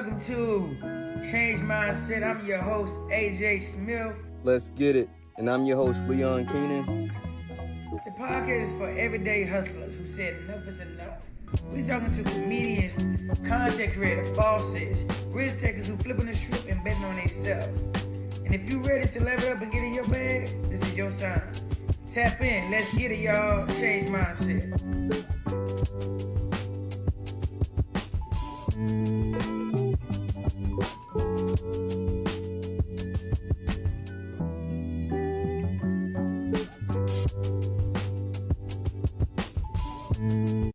Welcome to Change Mindset. I'm your host, AJ Smith. Let's get it. And I'm your host, Leon Keenan. The podcast is for everyday hustlers who said enough is enough. We're talking to comedians, content creators, bosses, risk takers who flipping the script and betting on themselves. And if you're ready to level up and get in your bag, this is your sign. Tap in. Let's get it, y'all. Change Mindset.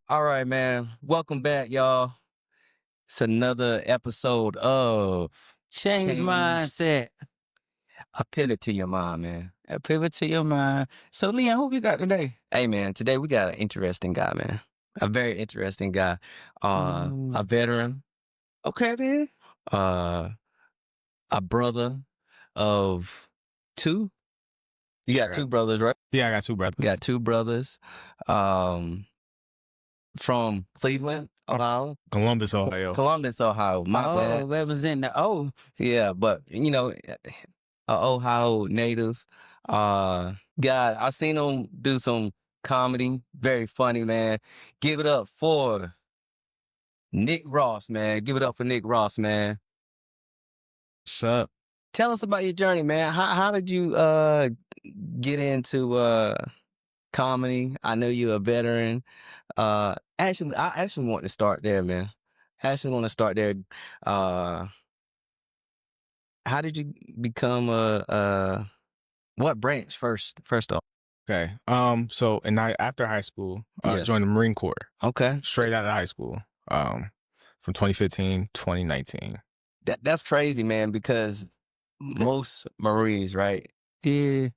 All right, man. Welcome back, y'all. It's another episode of Change Mindset. A Pivot to Your Mind, man. A pivot to your mind. So, Leon, who we got today? Hey, man, today we got an interesting guy, man. A very interesting guy. A veteran. Okay, then. A brother of two. You got two brothers, right? Yeah, I got two brothers. You got two brothers. From Cleveland, Ohio. Columbus, Ohio. Columbus, Ohio. My bad. Representing the O. Yeah, but you know, a Ohio native. God, I seen him do some comedy. Very funny, man. Give it up for Nick Ross, man. Give it up for Nick Ross, man. What's up? Tell us about your journey, man. How did you get into comedy? I know you're a veteran. I actually want to start there, man. How did you become what branch first off? Okay. So after high school, Yeah. joined the Marine Corps. Okay. Straight out of high school. From 2015, 2019. That's crazy, man, because most Marines, right? Yeah.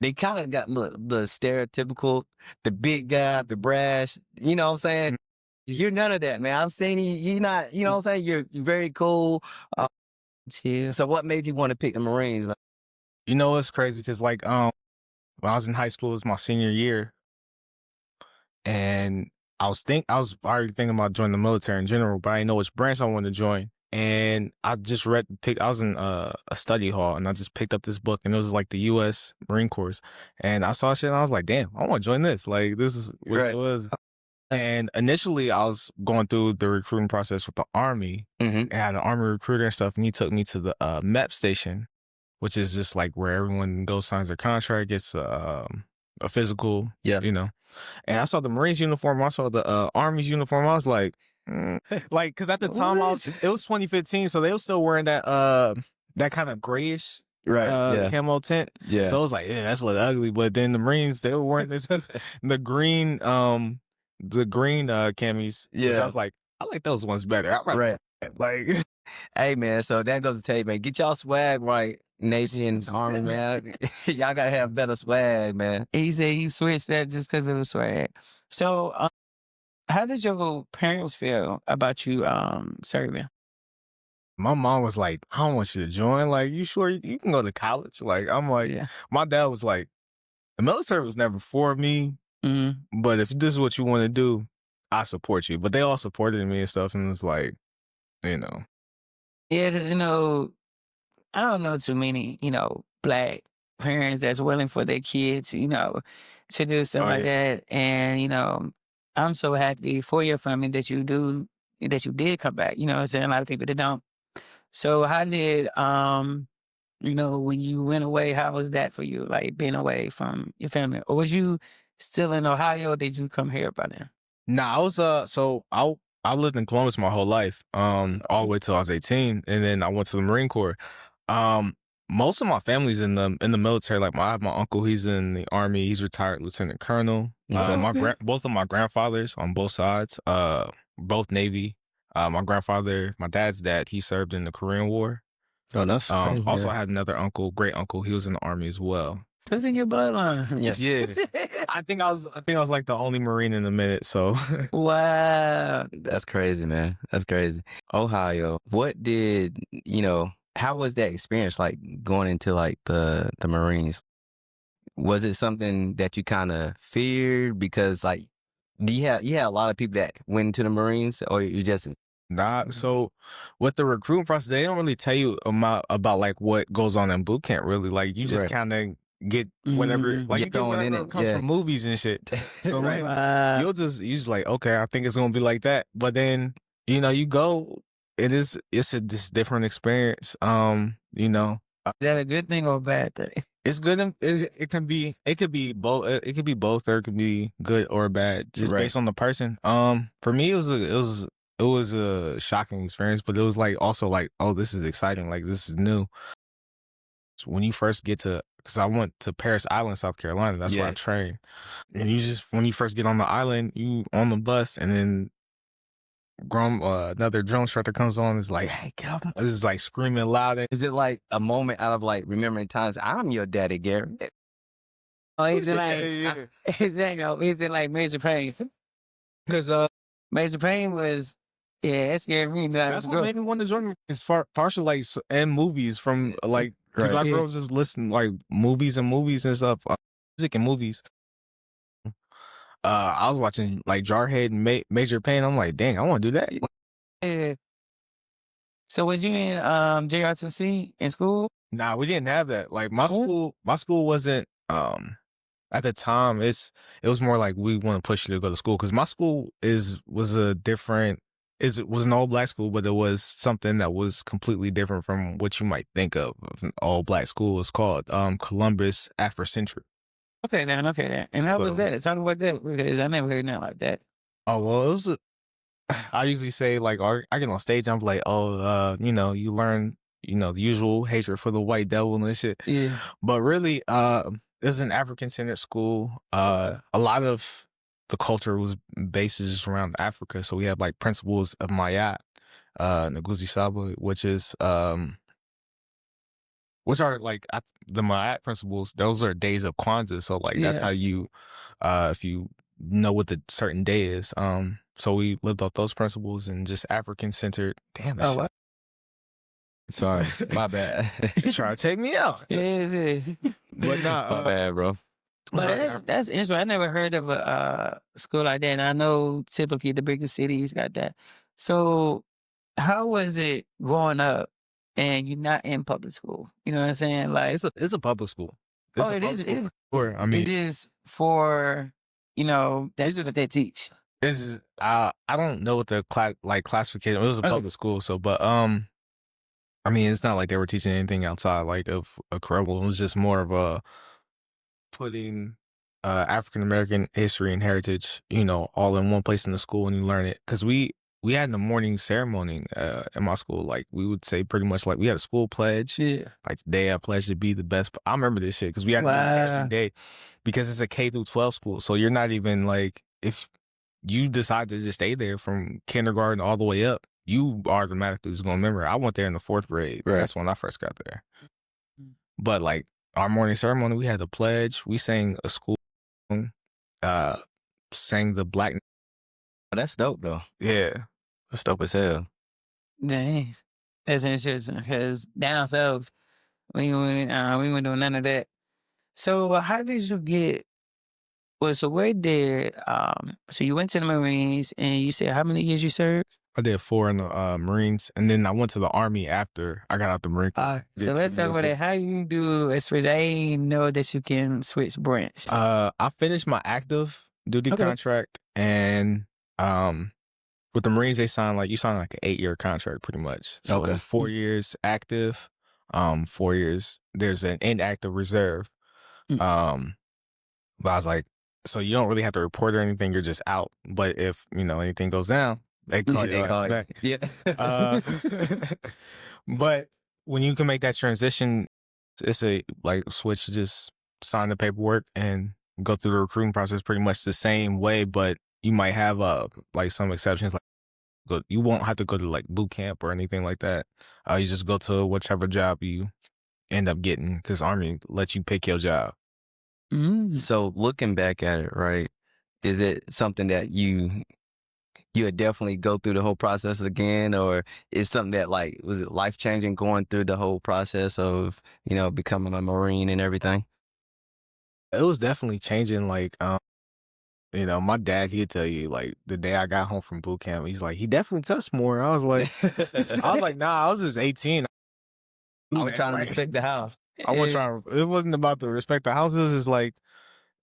They kind of got the stereotypical, the big guy, the brash, you know what I'm saying? You're none of that, man. I'm saying you're not, you know what I'm saying? You're very cool. Chill. So what made you want to pick the Marines? Like, You know what's crazy? Because when I was in high school, it was my senior year, and I was already thinking about joining the military in general, but I didn't know which branch I wanted to join. And I just I was in a study hall, and I just picked up this book, and it was like the U.S. Marine Corps. And I saw shit, and I was like, damn, I want to join this. Like, this is what Right. it was. And initially, I was going through the recruiting process with the Army, and I had an Army recruiter and stuff, and he took me to the MEP station, which is just like where everyone goes, signs their contract, gets a physical, Yeah. you know. And I saw the Marines uniform, I saw the Army's uniform, I was like, like, because at the time it was 2015, so they were still wearing that kind of grayish camo tint. Yeah. So I was like, yeah, that's a little ugly. But then the Marines, they were wearing this the green camis. Yeah. Which I was like, I like those ones better. Right. Like, Hey, man, so that goes to tell you, man, get y'all swag right, Nation, Army, man. Y'all got to have better swag, man. He said he switched that just because it was swag. So, how did your parents feel about you serving? my mom was like, I don't want you to join. Like, you sure you can go to college? Like, I'm like, Yeah. My dad was like, the military was never for me, Mm-hmm. but if this is what you want to do, I support you. But they all supported me and stuff, and it's like, you know. Yeah, because, I don't know too many, Black parents that's willing for their kids, to do stuff Oh, like yeah. that. And, I'm so happy for your family that you did come back. It's saying a lot of people that don't. So how did, when you went away, how was that for you? Like being away from your family? Or was you still in Ohio or did you come here by then? Nah, I was so I lived in Columbus my whole life, all the way till I was 18, and then I went to the Marine Corps. Most of my family's in the military. Like I have my uncle, he's in the Army, he's retired lieutenant colonel. Okay. Both of my grandfathers on both sides, both Navy. My dad's dad, he served in the Korean War. Oh, that's crazy. Also, I had another uncle, great uncle, he was in the Army as well. So it's in your bloodline. Yeah. I think I was like the only Marine in a minute. So Wow. That's crazy, man. That's crazy. Ohio, how was that experience like going into like the Marines? Was it something that you kind of feared because like you had a lot of people that went into the Marines, or you just Nah, so with the recruiting process, they don't really tell you about like what goes on in boot camp. Really, like you just Right. kind of get whatever, Mhm. like Get you get thrown in whatever it, comes yeah. from movies and shit. So Right. like you're just like, okay, I think it's gonna be like that, but then you go, it's a just different experience. You know, Is that a good thing or a bad thing? it's good. It can be. It could be both. It could be both, or it could be good or bad, just Right. based on the person. For me, it was a shocking experience, but it was like also like, oh, this is exciting. Like this is new. So when you first get to, because I went to Paris Island, South Carolina. That's where I Yeah. trained. And when you first get on the island, you on the bus, and then another drone instructor comes on. Is like, hey, get off! It's like screaming loud. And Is it like a moment out of like remembering times? I'm your daddy, Gary. Or is it like, yeah. is it like Major Pain? Because Major Pain was, yeah, it scared me. that's what made me want to join. It's partially like and movies from like because Right. I grew up just listening like movies and stuff, music and movies. I was watching like Jarhead and Major Pain. I'm like, dang, I want to do that. Yeah. So was you in JRTC in school? Nah, we didn't have that. Like my school wasn't at the time. It was more like we want to push you to go to school because my school was a different. It was an all black school, but it was something that was completely different from what you might think of an all black school. It's called Columbus Afrocentric. Okay, then. And how was So- that? Talk about that because I never heard nothing like that. Oh well, it was. I usually say like I get on stage, I'm like, oh, you learn, the usual hatred for the white devil and shit. Yeah. But really, it was an African centered school. A lot of the culture was based just around Africa. So we have like principles of Mayat, Nguzi Saba, which are like the Mayat principles. Those are days of Kwanzaa. So like that's Yeah. how you, if you know what the certain day is. So we lived off those principles and just African centered. Damn, Oh, shit. wow. Sorry, my bad. You trying to take me out? Yeah. But nah, My bad, bro. But that's interesting. I never heard of a school like that. And I know typically the bigger cities got that. So how was it growing up and you're not in public school? You know what I'm saying? Like, it's a public school. Oh, it is. Sure. I it mean, is for, that's what they teach. it's I don't know what the classification. It was a Okay. public school, so but I mean, it's not like they were teaching anything outside like of a curriculum. It was just more of a putting African American history and heritage, all in one place in the school, and you learn it. Because we had the morning ceremony in my school. Like we would say pretty much like we had a school pledge. Yeah. Like today I pledge to be the best. I remember this shit because we had to do it Wow. every day because it's a K through 12 school. So you're not even like if you decide to just stay there from kindergarten all the way up, you automatically just gonna remember. I went there in the 4th grade. Right. That's when I first got there. But like our morning ceremony, we had the pledge. We sang a school song, sang the black. That's dope, though. Yeah. That's dope as hell. Dang. That's interesting because down south, we weren't doing none of that. So how did you get, so you went to the Marines and you said how many years you served? I did 4 in the Marines, and then I went to the Army after I got out the Marine Corps. So Did let's 2 talk about years it. How you do a switch? I ain't know that you can switch branch. I finished my active duty Okay. contract, and with the Marines, you sign like an 8-year contract pretty much. So Okay. 4 years active, 4 years there's an inactive reserve. Mm. But I was like, so you don't really have to report or anything. You're just out. But if anything goes down, they call you back. Yeah. But when you can make that transition, it's a switch. Just sign the paperwork and go through the recruiting process pretty much the same way. But you might have some exceptions. You won't have to go to boot camp or anything like that. You just go to whichever job you end up getting because Army lets you pick your job. Mm. So looking back at it, right, is it something that you would definitely go through the whole process again, or is something that was it life changing going through the whole process of becoming a Marine and everything? It was definitely changing. You know, my dad, he'd tell you, like, the day I got home from boot camp, he's like, he definitely cussed more. I was like, nah, I was just 18. I was trying to Right. respect the house. I wasn't trying to, it wasn't about the respect the house. It was just like,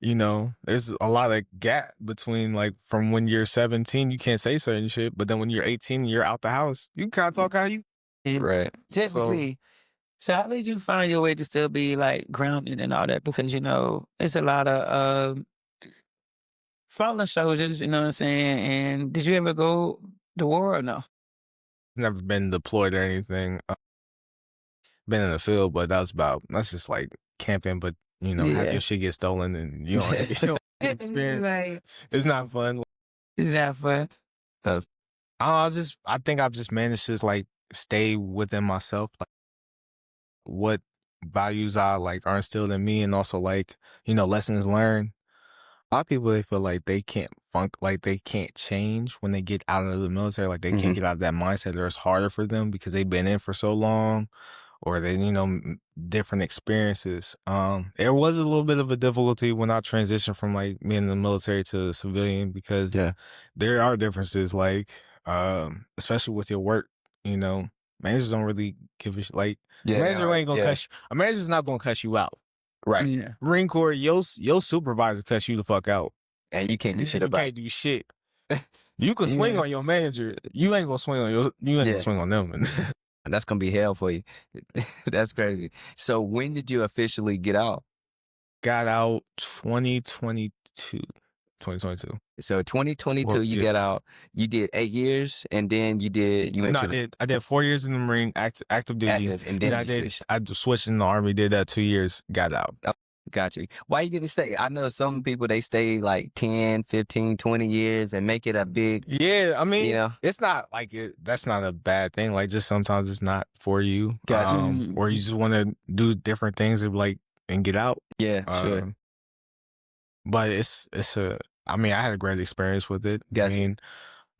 you know, there's a lot of gap between, like, from when you're 17, you can't say certain shit, but then when you're 18, you're out the house, you can kind of talk how you. Right. Typically, so how did you find your way to still be like grounded and all that? Because, you know, it's a lot of fallen soldiers, you know what I'm saying? And did you ever go to war or no? Never been deployed or anything. Been in the field, but that's just like camping, but you know, have Yeah. your shit get stolen and you don't experience. Like, It's not fun. is that fun? I think I've just managed to like stay within myself, like what values I like are instilled in me, and also like, you know, lessons learned. A lot of people, they feel like they can't like they can't change when they get out of the military, like they can't get out of that mindset, or it's harder for them because they've been in for so long, or they, you know, different experiences. There was a little bit of a difficulty when I transitioned from like being in the military to civilian, because there are differences, like especially with your work, you know, managers don't really give a shit. Like, manager ain't gonna cuss you. A manager's not gonna cuss you out. Right. Yeah. Marine Corps, your supervisor cuss you the fuck out. And you can't do shit You about it. can't do shit. You can swing on your manager. You ain't gonna swing on gonna swing on them. That's gonna be hell for you. That's crazy. So when did you officially get out? Got out 2022. So 2022, Well, you yeah. got out. You did 8 years, and then you went No, to I did 4 years in the Marine, active duty. active, and then I you did. switched. I switched in the Army. Did that 2 years. Got out. Got you. Why you didn't stay? I know some people, they stay like 10, 15, 20 years and make it a big, Yeah, I mean, you know? it's not like that's not a bad thing. Like, just sometimes it's not for you. Gotcha. Or you just want to do different things and get out. Yeah, sure. But I mean, I had a great experience with it. Gotcha. I mean,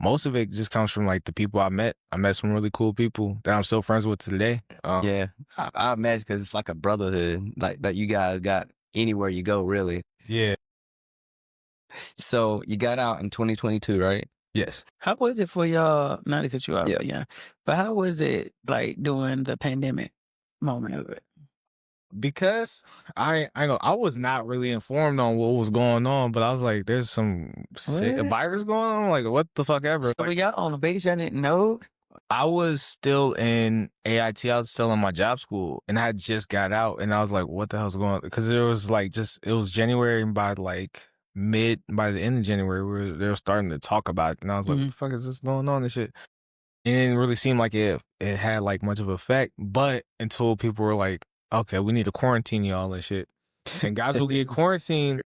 most of it just comes from like the people I met. I met some really cool people that I'm still friends with today. Yeah, I imagine, because it's like a brotherhood, like that you guys got anywhere you go, really. Yeah. So you got out in 2022, right? Yes. How was it for y'all? Not to cut you off, Yeah. but how was it like during the pandemic moment of it? Because I was not really informed on what was going on, but I was like, there's some sick What? virus going on. Like, what the fuck ever. So y'all on the base, y'all didn't know? I was still in AIT. I was still in my job school, and I had just got out, and I was like, what the hell's going on? Because it was like it was January, and by the end of January, they were starting to talk about it, and I was like, what the fuck is this going on and shit? It didn't really seem like it had like much of an effect, but until people were like, okay, we need to quarantine y'all and shit. And guys will get quarantined,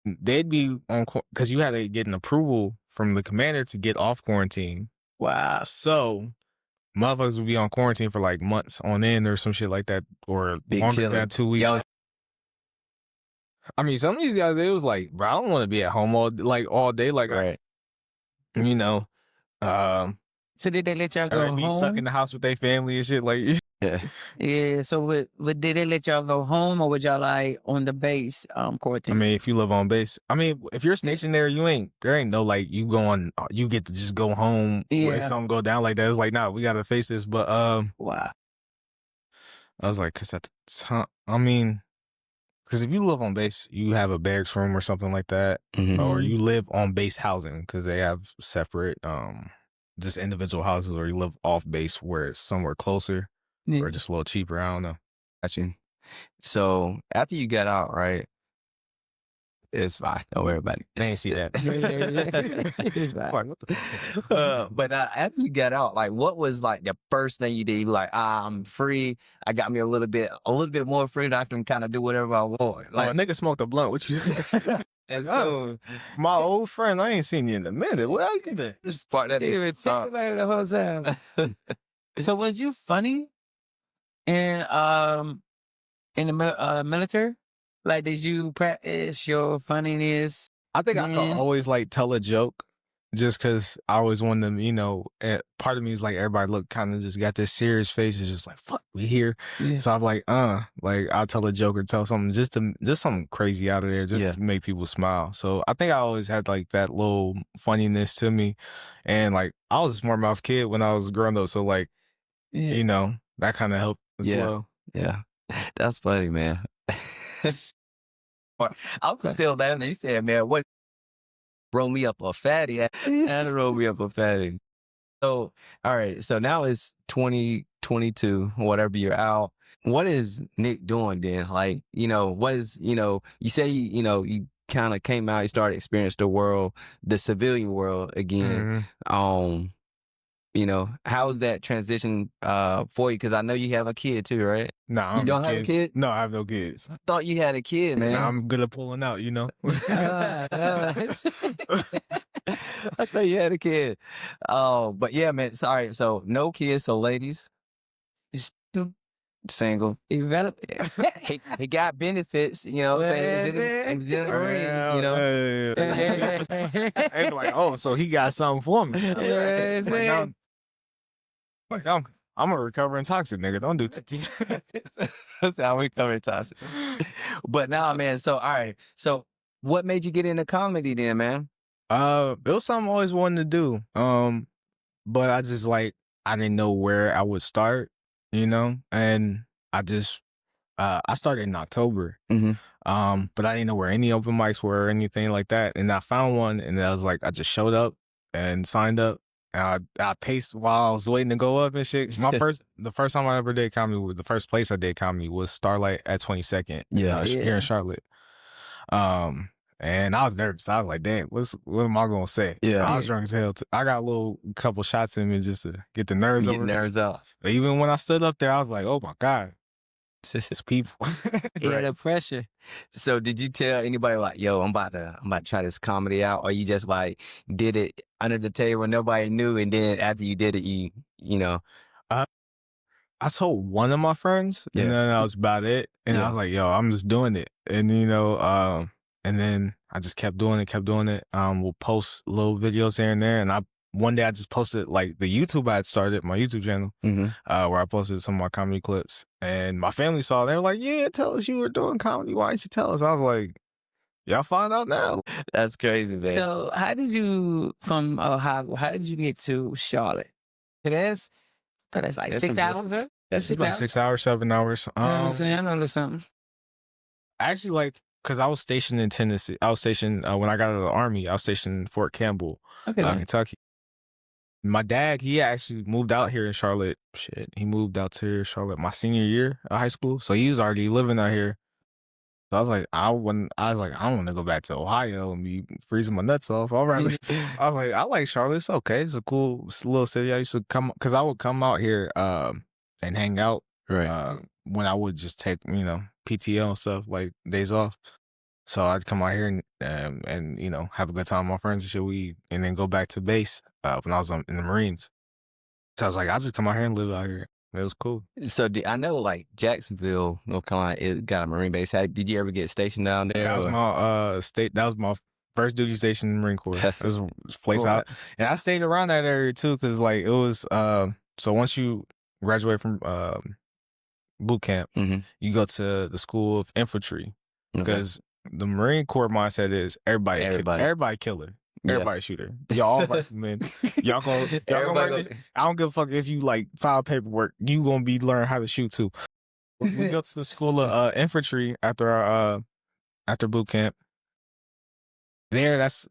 they'd be on, because you had to get an approval from the commander to get off quarantine. Wow. So motherfuckers would be on quarantine for like months on end or some shit like that, or Big longer chilling. than 2 weeks. Y'all- I mean, some of these guys, they was like, bro, I don't want to be at home all day. Like, Right. you know, So did they let y'all go be home? stuck in the house with their family and shit. Like, Yeah. Yeah. So did they let y'all go home, or was y'all like on the base I quarantine? mean, if you live on base, I mean, if you're stationed there, there ain't no like you get to just go home when Yeah. something go down like that. It's like, nah, we gotta face this. But Wow. I was like, cause at the time, I mean, cause if you live on base, you have a barracks room or something like that, Mhm. or you live on base housing because they have separate, just individual houses, or you live off base where it's somewhere closer Yeah. or just a little cheaper. I don't know. Got you. So after you got out, right? It's fine. Don't worry about it. They ain't see that. It's fine. Like, what the fuck? But after you got out, like, what was like the first thing you did? You were like, I'm free. I got me a little bit more free. I can kind of do whatever I want. Like, Like, a nigga smoked a blunt. What you? and so My old friend, I ain't seen you in a minute. What else you been? this part that Even is think about it the whole time. So was you funny in the military? Like, did you practice your funniness? I think I Man. can always like tell a joke just because I always wanted them, you know, part of me is like, everybody look kind of just got this serious face. It's just like, fuck, we here. Yeah. So I'm like, I'll tell a joke or tell something, just something crazy out of there, just to make people smile. So I think I always had like that little funniness to me. And like, I was a smart mouth kid when I was growing up. So like, you know, that kind of helped as well. Yeah. That's funny, man. I was still laughing. He said, man, what? Roll me up a fatty. And roll me up a fatty. So, all right. So now it's 2022, whatever, you're out. What is Nick doing then? Like, you know, what is, you know, you say, you know, you kind of came out, you started experiencing the world, the civilian world again. You know, how was that transition for you? Because I know you have a kid too, right? No, I You don't have a kid? No, I have no kids. I thought you had a kid, man. Nah, I'm good at pulling out, you know. I thought you had a kid. But yeah, man. Sorry. So no kids. So ladies, single. He got benefits. You know what I'm saying? He's in the Marines, you know. And like, oh, so he got something for me. I'm a recovering toxic nigga. Don't do that. That's how we cover toxic. But now, man. So all right. So what made you get into comedy then, man? It was something I always wanted to do. But I just like, I didn't know where I would start, you know, and I just I started in October. But I didn't know where any open mics were or anything like that. And I found one, and I was like, I just showed up and signed up. And I paced while I was waiting to go up and shit. The first time I ever did comedy, the first place I did comedy was Starlight at 22nd. Here in Charlotte. And I was nervous. I was like, damn, what am I gonna say? I was drunk as hell. I got a couple shots in me just to get the nerves over. Get nerves out. But even when I stood up there, I was like, oh my God. It's people. Yeah, the pressure. So did you tell anybody like, yo, I'm about to try this comedy out, or you just like did it under the table, nobody knew, and then after you did it, you know? I told one of my friends, and then that was about it. And I was like, yo, I'm just doing it. And you know, and then I just kept doing it. We'll post little videos here and there, and one day I just posted like the YouTube I had started, my YouTube channel, where I posted some of my comedy clips. And my family saw it. They were like, yeah, tell us you were doing comedy. Why didn't you tell us? I was like, y'all find out now. That's crazy, man. So how did you, from Ohio, how did you get to Charlotte? That's like 6 hours, huh? That's like 6 hours, 7 hours. You know what I'm saying? I know there's something. Actually, like, because I was stationed in Tennessee. I was stationed, when I got out of the Army, I was stationed in Fort Campbell, Kentucky. My dad, he actually moved out here in Charlotte. He moved out to Charlotte my senior year of high school. So he was already living out here. So I was like, I don't want to go back to Ohio and be freezing my nuts off. All right. I was like, I like Charlotte. It's okay. It's a cool little city. I used to because I would come out here and hang out when I would just take, you know, PTO and stuff, like days off. So I'd come out here and you know, have a good time with my friends and shit. And then go back to base when I was in the Marines. So I was like, I'll just come out here and live out here. It was cool. So I know like Jacksonville, North Carolina, it got a Marine base. Did you ever get stationed down there? That was my that was my first duty station in the Marine Corps. It was a place out. And I stayed around that area too, because like it was so once you graduate from boot camp, you go to the School of Infantry. Because the Marine Corps mindset is everybody killer. Everybody shooter. Y'all all riflemen. Y'all gonna learn this. I don't give a fuck if you like file paperwork. You gonna be learning how to shoot too. We go to the School of Infantry after boot camp. That's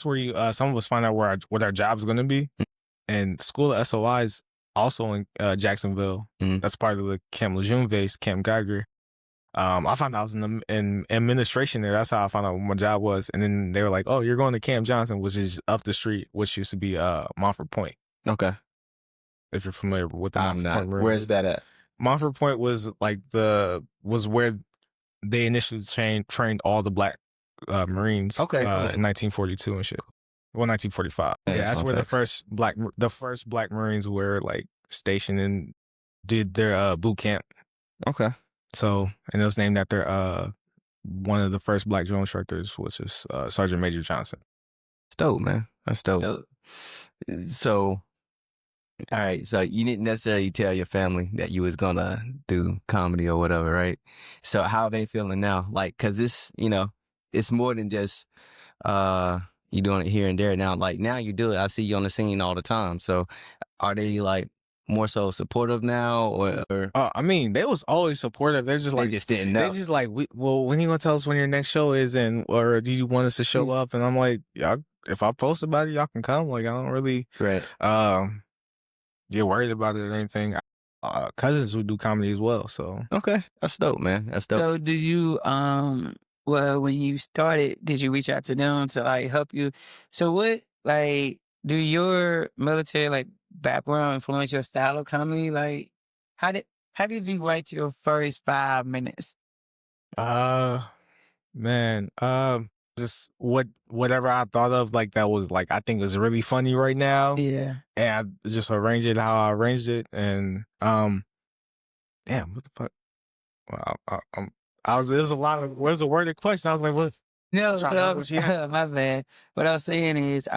where you some of us find out what our job's gonna be. And School of SOI is also in Jacksonville. That's part of the Camp Lejeune base, Camp Geiger. I found out I was in administration there. That's how I found out what my job was. And then they were like, oh, you're going to Camp Johnson, which is up the street, which used to be Montford Point. Okay. If you're familiar with the I'm Montford not. Point. Where's that at? Montford Point was like was where they initially trained all the black Marines Cool. in 1942 and shit. Well, 1945. Yeah, that's where the first black Marines were like stationed and did their boot camp. Okay. So, and it was named after one of the first black drill instructors, was just Sergeant Major Johnson. It's dope, man. That's dope. So, all right. So you didn't necessarily tell your family that you was gonna do comedy or whatever, right? So how are they feeling now? Like, cause this, it's more than just you doing it here and there now. Like now you do it. I see you on the scene all the time. So are they like more so supportive now, or I mean, they was always supportive. They're just they like, just didn't know? they just like, well, when you gonna tell us when your next show is, and or do you want us to show up? And I'm like, y'all, if I post about it, y'all can come. Like, I don't really Right. get worried about it or anything. Cousins who do comedy as well, so Okay, that's dope, man. That's dope. So do you well, when you started, did you reach out to them to like help you? So what, like, do your military like background influence your style of comedy? Like, how did you write your first 5 minutes? man, just whatever I thought of, like that was like I think is really funny right now, Yeah. and I just arranged it how I arranged it, and damn, what the fuck? Well, there's a lot of where's the worded question? I was like, what? No, Trying to so what you had. my bad. What I was saying is,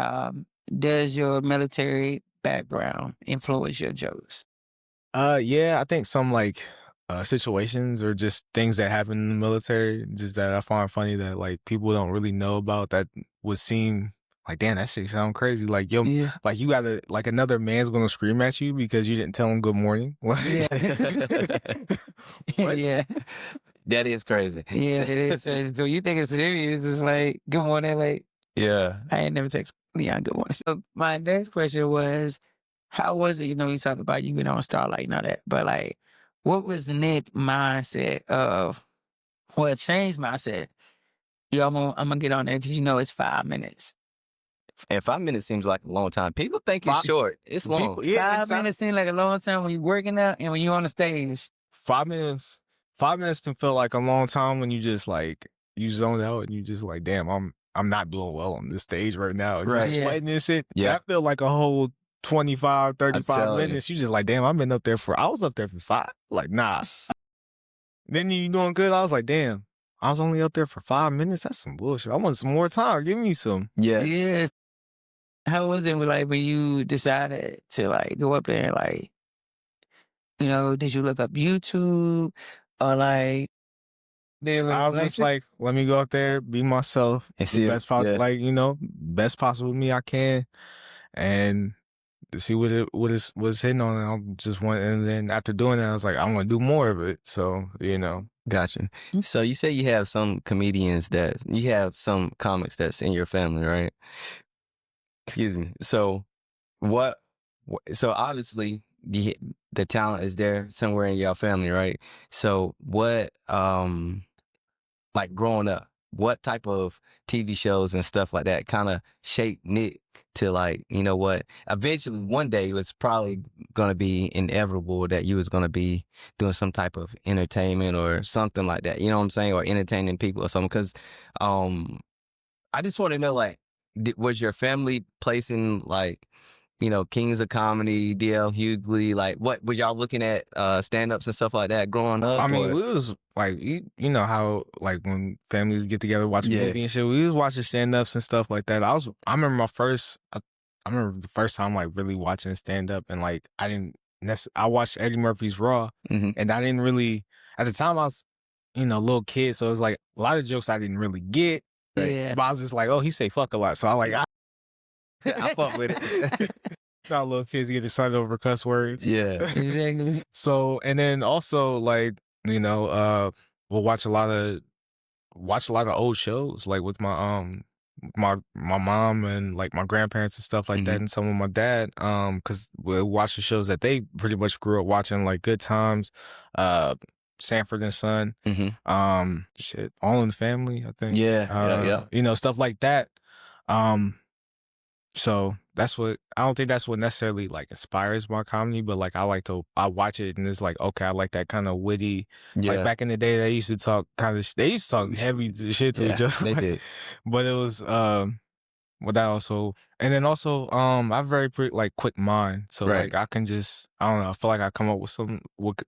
does your military background influence your jokes? Yeah, I think some like situations or just things that happen in the military, just that I find funny that like people don't really know about, that would seem like, damn, that shit sound crazy. Like, yo, Yeah. like you gotta, like another man's gonna scream at you because you didn't tell him good morning. Like, what? Yeah. That is crazy. Yeah, it is. So you think it's serious? It's like, good morning. Like, Yeah. I ain't never text Leon good morning. So my next question was, how was it? You know, you talk about you being on Starlight and all that, but like, what was the Nick mindset of, well, it changed mindset. Yo, I'm gonna get on there because you know it's 5 minutes. And 5 minutes seems like a long time. People think it's short. It's long. People- yeah, 5 minutes seems like a long time when you're working out and when you're on the stage. 5 minutes. 5 minutes can feel like a long time when you just like you zone out and you just like, damn, I'm not doing well on this stage right now. You're Right. Yeah. sweating and shit. Yeah. That feel like a whole 25, 35 telling you. minutes. You just like, damn, I was up there for 5. Like, nah. Then you doing good. I was like, damn, I was only up there for 5 minutes. That's some bullshit. I want some more time. Give me some. Yeah. Yes. How was it like when you decided to like go up there and like, you know, did you look up YouTube or like? I was just like, let me go up there, be myself, And the see, best possible, yeah. like, best possible me I can, and to see what it was hitting on. And I just went, and then after doing that, I was like, I want to do more of it. So Gotcha. So you say you have some comics that's in your family, right? Excuse me. So so obviously the talent is there somewhere in your family, right? So what, like growing up, what type of TV shows and stuff like that kind of shaped Nick to like, you know what, eventually one day it was probably going to be inevitable that you was going to be doing some type of entertainment or something like that, you know what I'm saying? Or entertaining people or something. Cause, I just want to know, like, was your family placing like, Kings of Comedy, DL Hughley, like what was y'all looking at stand-ups and stuff like that growing up? I mean, or- we was like, you know how like when families get together watch a Yeah. movie and shit, we was watching stand-ups and stuff like that. I remember I remember the first time like really watching stand-up, and like I watched Eddie Murphy's Raw, Mhm. and I didn't really, at the time I was, a little kid, so it was like a lot of jokes I didn't really get. Yeah. But I was just like, oh, he say fuck a lot. So I like, I fuck with it. how little kids get excited over cuss words. Yeah. Exactly. So, and then also like, we'll watch a lot of old shows, like with my mom and like my grandparents and stuff like that, and some of my dad, because we'll watch the shows that they pretty much grew up watching, like Good Times, Sanford and Son, All in the Family, I think. Yeah. Stuff like that. So that's what, I don't think that's what necessarily like inspires my comedy, but like I watch it and it's like, okay, I like that kind of witty. Yeah. Like back in the day, they used to talk heavy shit to each other. They did. But it was, but that also, and then also, I have a very like quick mind. So Right. like I can just, I don't know, I feel like I come up with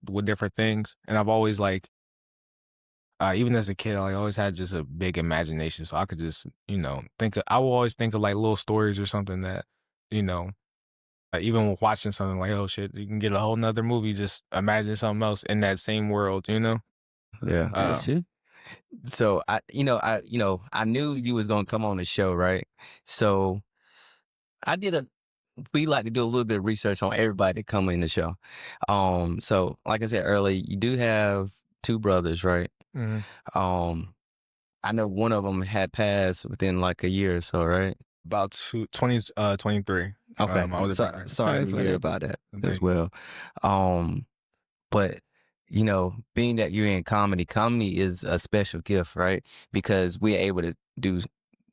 with different things. And I've always like, even as a kid, I always had just a big imagination, so I could just, I will always think of like little stories or something that, you know, even with watching something like, oh shit, you can get a whole nother movie, just imagine something else in that same world, Yeah. That's it. So I knew you was gonna come on the show, right? So we like to do a little bit of research on everybody that come in the show. So like I said earlier, you do have two brothers, right? Mhm. I know one of them had passed within like a year or so, right? About 23. Okay. My older brother. Sorry Sorry to for hear that. about that Thank as you. well. But being that you're in comedy is a special gift, right? Because we're able to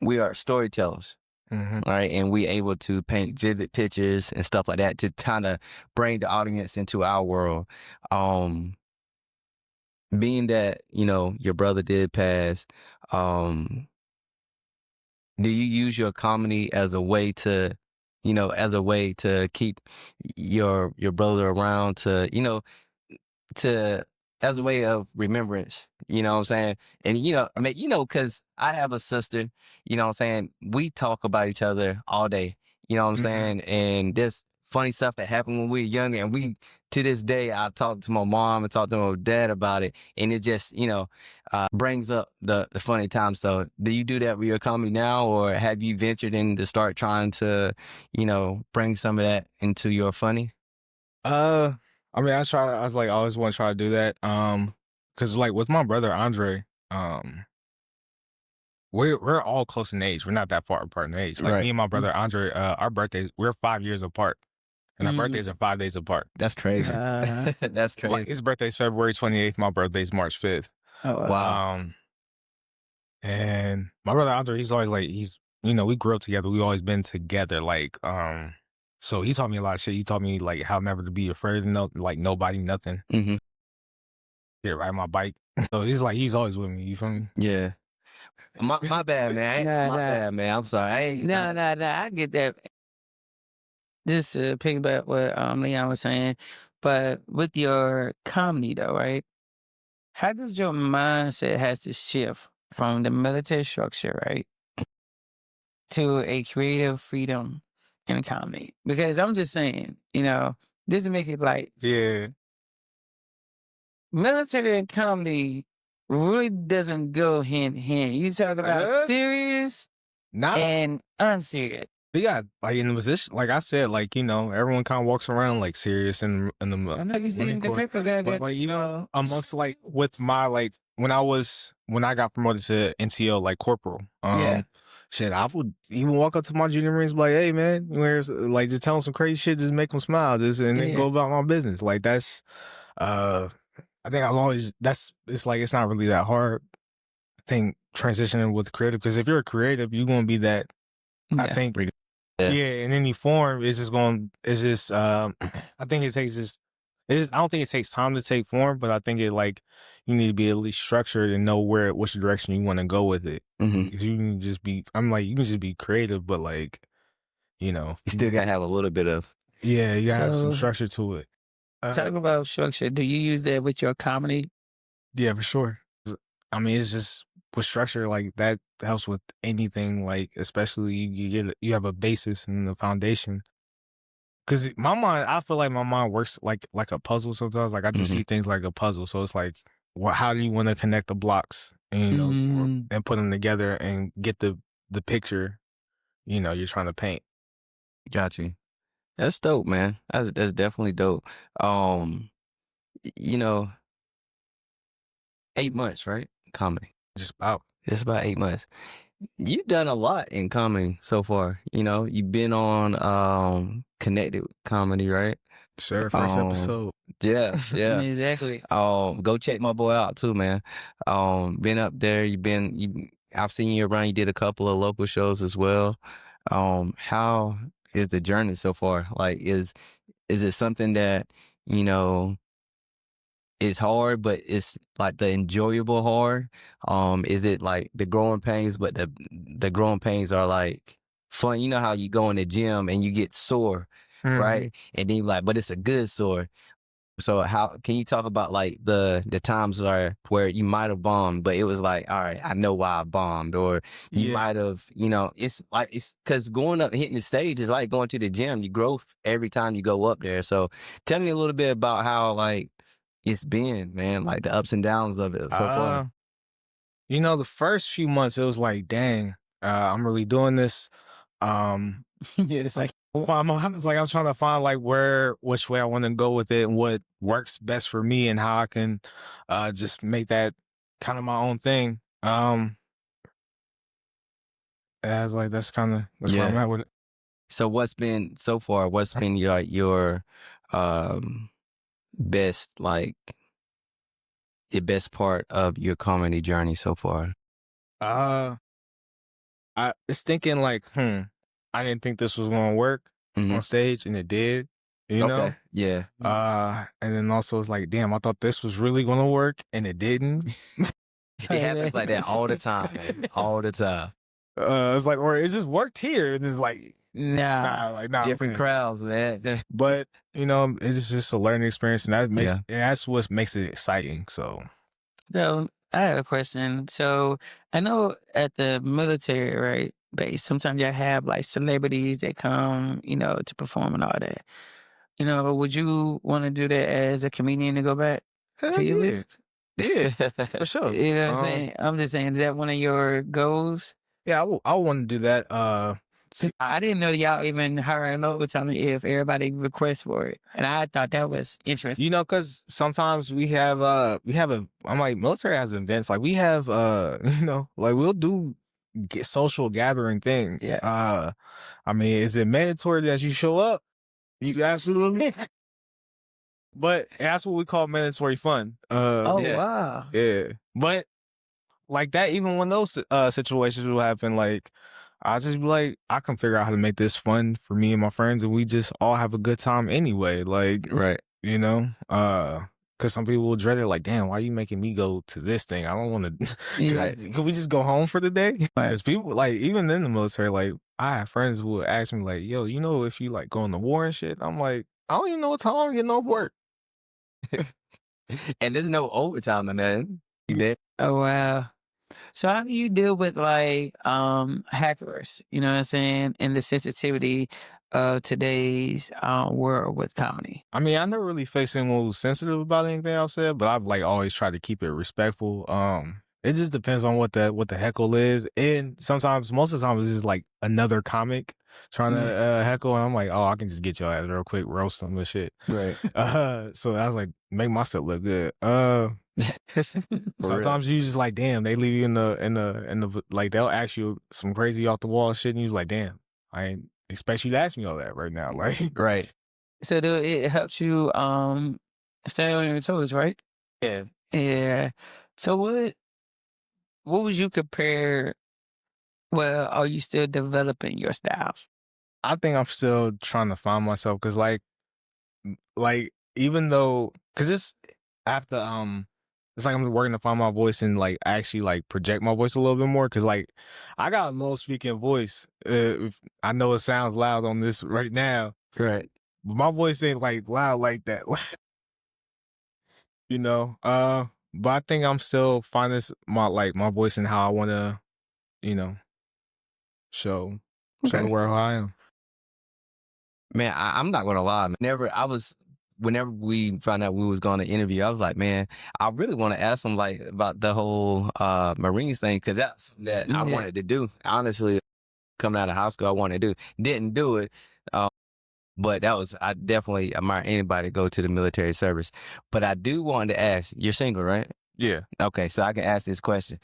we are storytellers, Mhm. right? And we're able to paint vivid pictures and stuff like that to kind of bring the audience into our world. Being that, your brother did pass, do you use your comedy as a way to, keep your brother around to as a way of remembrance, you know what I'm saying? And I mean, cause I have a sister, you know what I'm saying? We talk about each other all day, you know what I'm Mhm. saying? And there's funny stuff that happened when we were younger, and we to this day I talk to my mom and talk to my dad about it, and it just, brings up the funny times. So do you do that with your comedy now, or have you ventured in to start trying to, bring some of that into your funny? I mean, I always want to try to do that. Cause like with my brother Andre, we're all close in age. We're not that far apart in age. Like me Right. and my brother Andre, our birthdays, we're 5 years apart. And our birthdays are 5 days apart. That's crazy. Uh-huh. That's Like crazy. his birthday's February 28th, my birthday's March 5th. Oh, wow. Wow. And my brother Andre, he's always like, we grew up together. We've always been together. Like, so he taught me a lot of shit. He taught me like how never to be afraid of nobody, nothing. Mm-hmm. Yeah, ride my bike. So he's always with me. You feel me? Yeah. My bad, man. Nah. Bad, man. I'm sorry. I ain't. No, I get that. Just to piggyback what Leon was saying, but with your comedy though, right? How does your mindset has to shift from the military structure, right, to a creative freedom in comedy? Because I'm just saying, this make it like Yeah. military and comedy really doesn't go hand in hand. You talk about serious Not and unserious. But yeah, like in the position, like I said, like everyone kind of walks around like serious in the. I know you see Marine the Corps. paper guy But like amongst like with my like when I got promoted to NCO like corporal, Yeah. shit, I would even walk up to my junior Marines and be like, hey man, where's like just tell them some crazy shit, just make them smile, just and then Yeah. go about my business. Like that's, I think it's like it's not really that hard. I think transitioning with creative, because if you're a creative, you're gonna be that. I Yeah. think. Yeah. Yeah, in any form, I think it takes just, I don't think it takes time to take form, but I think it like, you need to be at least structured and know which direction you want to go with it. Mm-hmm. Because you can just be, you can just be creative, but like, You still gotta have a little bit of. yeah, you gotta have some So- structure to it. Talk about structure. Do you use that with your comedy? Yeah, for sure. I mean, it's just with structure, like that helps with anything, like especially you have a basis and a foundation. Cause I feel like my mind works like a puzzle sometimes. Like I just see things like a puzzle. So it's like, how do you want to connect the blocks and, and put them together and get the picture, you're trying to paint. Got you. That's dope, man. That's definitely dope. 8 months, right? Comedy. Just about. It's about 8 months. You've done a lot in comedy so far. You've been on Connected Comedy, right? Sure, first episode. Yeah, yeah. Exactly. Go check my boy out too, man. Been up there. I've seen you around. You did a couple of local shows as well. How is the journey so far? Like, is it something that is hard, but it's like the enjoyable hard? Is it like the growing pains, but the growing pains are like fun? You know how you go in the gym and you get sore, right? And then you're like, but it's a good sore. So how can you talk about like the times where you might have bombed, but it was like, all right, I know why I bombed, or you Yeah. might have, you know, it's because going up hitting the stage is like going to the gym. You grow every time you go up there. So tell me a little bit about how like it's been, man, like the ups and downs of it so far. You know, the first few months it was like, dang, I'm really doing this. Yeah, it's like I'm trying to find like which way I want to go with it and what works best for me and how I can just make that kind of my own thing. And I was like, that's where I'm at with it. So what's been so far? What's been your best like the best part of your comedy journey so far? It's thinking like, I didn't think this was gonna work Mhm. on stage, and it did. You know. Okay. Yeah. And then also it's like, damn, I thought this was really gonna work, and it didn't. It happens like that all the time, man. All the time. It's like, or it just worked here, and it's like, nah. nah. Different crowds, man. But you know, it's just a learning experience, and that's what makes it exciting. So, So I have a question. So I know at the military, right, base, sometimes you have like celebrities that come, you know, to perform and all that. You know, would you want to do that as a comedian to go back to your list? Yeah, for sure. You know what I'm saying? I'm just saying, is that one of your goals? Yeah, I want to do that. I didn't know y'all even hiring overtime if everybody requests for it, and I thought that was interesting. You know, because sometimes we have I'm like, military has events, like we have you know, like we'll do social gathering things. Yeah. I mean, is it mandatory that you show up? You absolutely. But that's what we call mandatory fun. Oh yeah. wow. Yeah. But like that, even when those situations will happen, like I just be like, I can figure out how to make this fun for me and my friends, and we just all have a good time anyway. Like, Right. you know, because some people will dread it, like, damn, why are you making me go to this thing? I don't want to. Yeah. Can we just go home for the day? Because people, like, even in the military, like, I have friends who will ask me, like, yo, you know, if you like going to war and shit, I'm like, I don't even know what time I'm getting off work. And there's no overtime, man. You there? Oh wow. So how do you deal with like hackers, you know what I'm saying, and the sensitivity of today's world with comedy? I mean, I never really faced anyone who's sensitive about anything I've said, but I've like always tried to keep it respectful. It just depends on what the heckle is, and sometimes, most of the time, it's just like another comic trying to heckle, and I'm like, oh, I can just get y'all out real quick, roast them and shit. Right. So I was like, make myself look good. For Sometimes you just like, damn, they leave you in the like, they'll ask you some crazy off the wall shit, and you like, damn, I ain't expect you to ask me all that right now, like. Right. So it helps you stay on your toes, right? Yeah. Yeah. So what would you compare? Well, are you still developing your style? I think I'm still trying to find myself, because like even though, because it's after it's like I'm working to find my voice and like actually like project my voice a little bit more, because like I got a low speaking voice. I know it sounds loud on this right now, Right. but my voice ain't like loud like that. You know, but I think I'm still finding my voice and how I want to, you know, show the world how I am. Man, I'm not gonna lie. Whenever we found out we was going to interview, I was like, man, I really want to ask him like about the whole Marines thing, because that's that I wanted to do. Honestly, coming out of high school, I wanted to do. Didn't do it, but I definitely admire anybody go to the military service. But I do want to ask, you're single, right? Yeah. Okay, so I can ask this question.